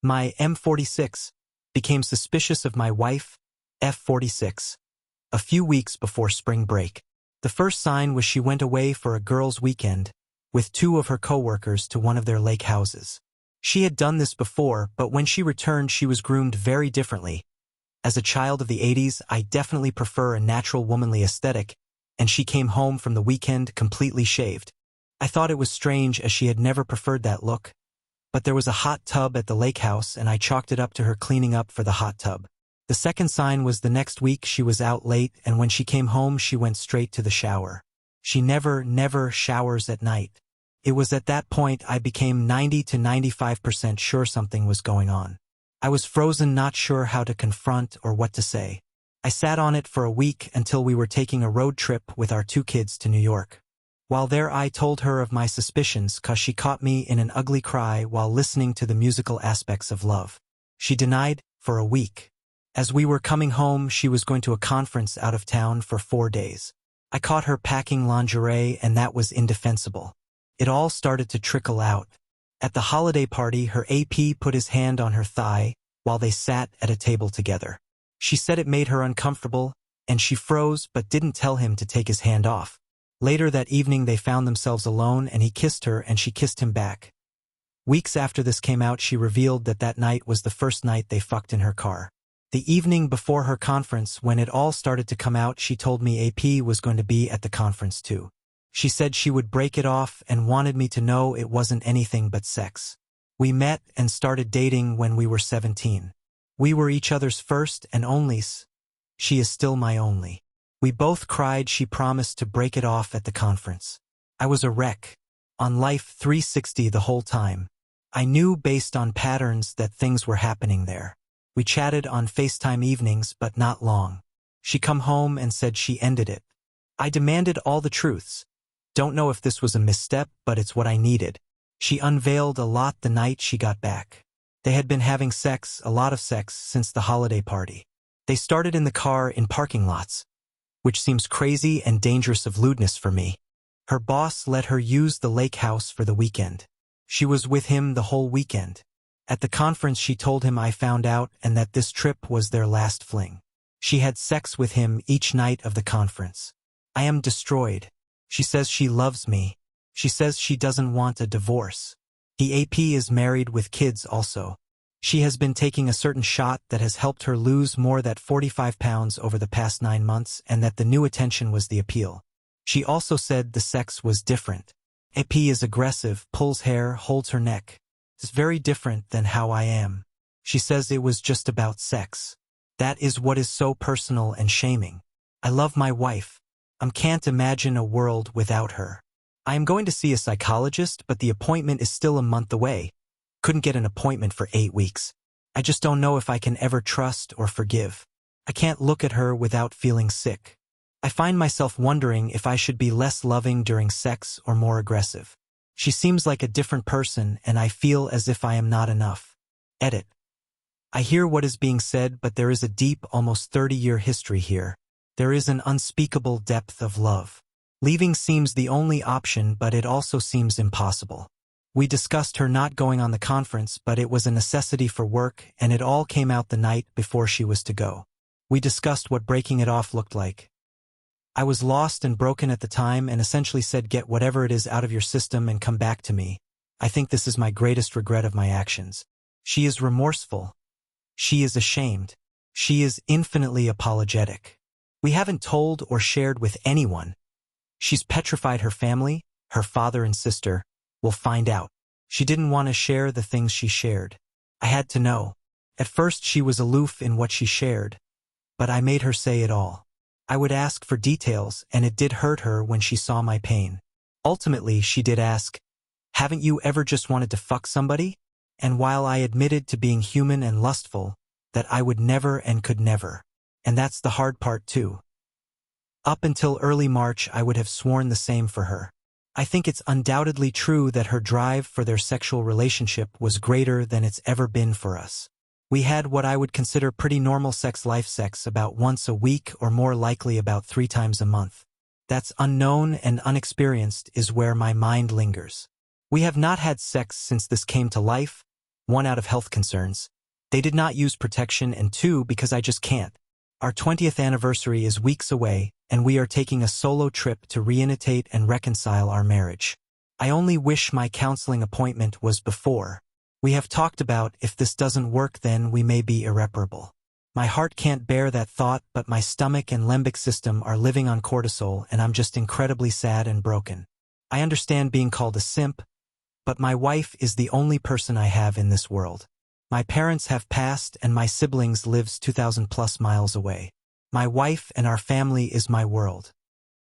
My M46 became suspicious of my wife, F46, a few weeks before spring break. The first sign was she went away for a girls' weekend with two of her coworkers to one of their lake houses. She had done this before, but when she returned she was groomed very differently. As a child of the 80s, I definitely prefer a natural womanly aesthetic, and she came home from the weekend completely shaved. I thought it was strange as she had never preferred that look. But there was a hot tub at the lake house and I chalked it up to her cleaning up for the hot tub. The second sign was the next week she was out late and when she came home she went straight to the shower. She never showers at night. It was at that point I became 90 to 95% sure something was going on. I was frozen, not sure how to confront or what to say. I sat on it for a week until we were taking a road trip with our two kids to New York. While there I told her of my suspicions cause she caught me in an ugly cry while listening to the musical aspects of love. She denied for a week. As we were coming home she was going to a conference out of town for 4 days. I caught her packing lingerie and that was indefensible. It all started to trickle out. At the holiday party her AP put his hand on her thigh while they sat at a table together. She said it made her uncomfortable and she froze but didn't tell him to take his hand off. Later that evening they found themselves alone and he kissed her and she kissed him back. Weeks after this came out she revealed that that night was the first night they fucked in her car. The evening before her conference when it all started to come out she told me AP was going to be at the conference too. She said she would break it off and wanted me to know it wasn't anything but sex. We met and started dating when we were 17. We were each other's first and onlys. She is still my only. We both cried. She promised to break it off at the conference. I was a wreck. On Life 360 the whole time. I knew based on patterns that things were happening there. We chatted on FaceTime evenings but not long. She come home and said she ended it. I demanded all the truths. Don't know if this was a misstep, but it's what I needed. She unveiled a lot the night she got back. They had been having sex, a lot of sex, since the holiday party. They started in the car in parking lots, which seems crazy and dangerous of lewdness for me. Her boss let her use the lake house for the weekend. She was with him the whole weekend. At the conference she told him I found out and that this trip was their last fling. She had sex with him each night of the conference. I am destroyed. She says she loves me. She says she doesn't want a divorce. The AP is married with kids also. She has been taking a certain shot that has helped her lose more than 45 pounds over the past 9 months and that the new attention was the appeal. She also said the sex was different. AP is aggressive, pulls hair, holds her neck. It's very different than how I am. She says it was just about sex. That is what is so personal and shaming. I love my wife. I can't imagine a world without her. I am going to see a psychologist, but the appointment is still a month away. Couldn't get an appointment for 8 weeks. I just don't know if I can ever trust or forgive. I can't look at her without feeling sick. I find myself wondering if I should be less loving during sex or more aggressive. She seems like a different person and I feel as if I am not enough. Edit. I hear what is being said, but there is a deep, almost 30-year history here. There is an unspeakable depth of love. Leaving seems the only option, but it also seems impossible. We discussed her not going on the conference, but it was a necessity for work, and it all came out the night before she was to go. We discussed what breaking it off looked like. I was lost and broken at the time and essentially said get whatever it is out of your system and come back to me. I think this is my greatest regret of my actions. She is remorseful. She is ashamed. She is infinitely apologetic. We haven't told or shared with anyone. She's petrified her family, her father and sister, will find out. She didn't want to share the things she shared. I had to know. At first she was aloof in what she shared, but I made her say it all. I would ask for details and it did hurt her when she saw my pain. Ultimately she did ask, haven't you ever just wanted to fuck somebody? And while I admitted to being human and lustful, that I would never and could never. And that's the hard part too. Up until early March I would have sworn the same for her. I think it's undoubtedly true that her drive for their sexual relationship was greater than it's ever been for us. We had what I would consider pretty normal sex about once a week or more likely about 3 times a month. That's unknown and unexperienced is where my mind lingers. We have not had sex since this came to life, One, out of health concerns. They did not use protection, and two, because I just can't. Our 20th anniversary is weeks away, and we are taking a solo trip to reunitate and reconcile our marriage. I only wish my counseling appointment was before. We have talked about if this doesn't work, then we may be irreparable. My heart can't bear that thought, but my stomach and limbic system are living on cortisol, and I'm just incredibly sad and broken. I understand being called a simp, but my wife is the only person I have in this world. My parents have passed, and my siblings lives 2,000 plus miles away. My wife and our family is my world.